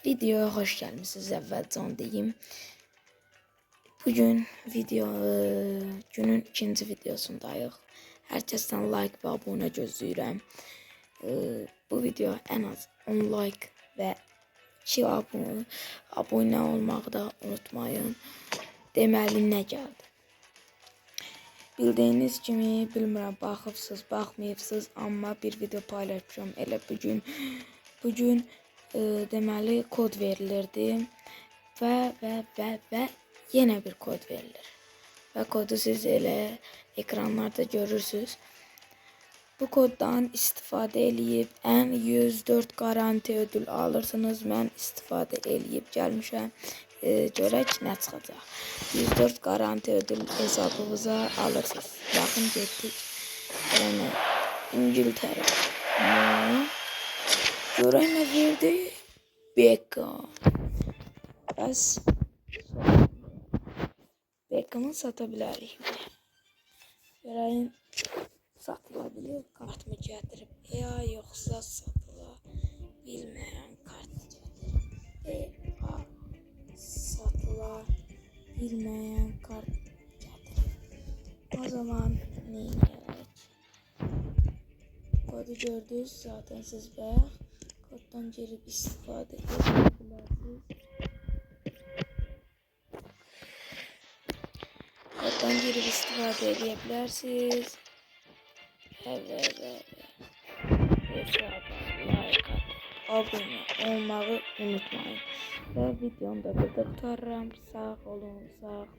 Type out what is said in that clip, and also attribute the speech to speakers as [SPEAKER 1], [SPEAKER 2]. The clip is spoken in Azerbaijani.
[SPEAKER 1] Videoya hoş gəlmisiniz. Əvvəlcə onu deyim. Bugün günün ikinci videosundayıq. Hər kəsdən like və abunə gözləyirəm. Bu video ən az 10 like və 2 abunə olmağı da unutmayın. Deməli nə gəldi? Bildiyiniz kimi, bilmirəm, baxıbsınız, baxmayıbsınız, amma bir video paylaşacağım elə bugün. Deməli kod verilirdi və yenə bir kod verilir. Və kodu siz elə ekranlarda görürsünüz. Bu koddan istifadə eləyib ən 104 garanti ödül alırsınız. Mən istifadə eləyib gəlmişəm. Görək nə çıxacaq. 104 garanti ödül hesabınıza alırsınız. Baxın getdik. Yəni İngiltərə. Görək nə verdi? Beckham. Bəs Beckham'ı sata bilərik. Görəyim satıla bilir. Kart mı gətirib? Ya yoxsa satıla bilməyən kart gətirib. Satıla bilməyən kart gətirib. O zaman nə edək? Kodu gördünüz zaten siz bayaq. Koddan girib istifadə edebilirsiniz. Koddan girib istifadə edebilirsiniz. Evet. Like abone olmağı unutmayın. Ve videomu da burada tutarım. Sağ olun, sağ olun.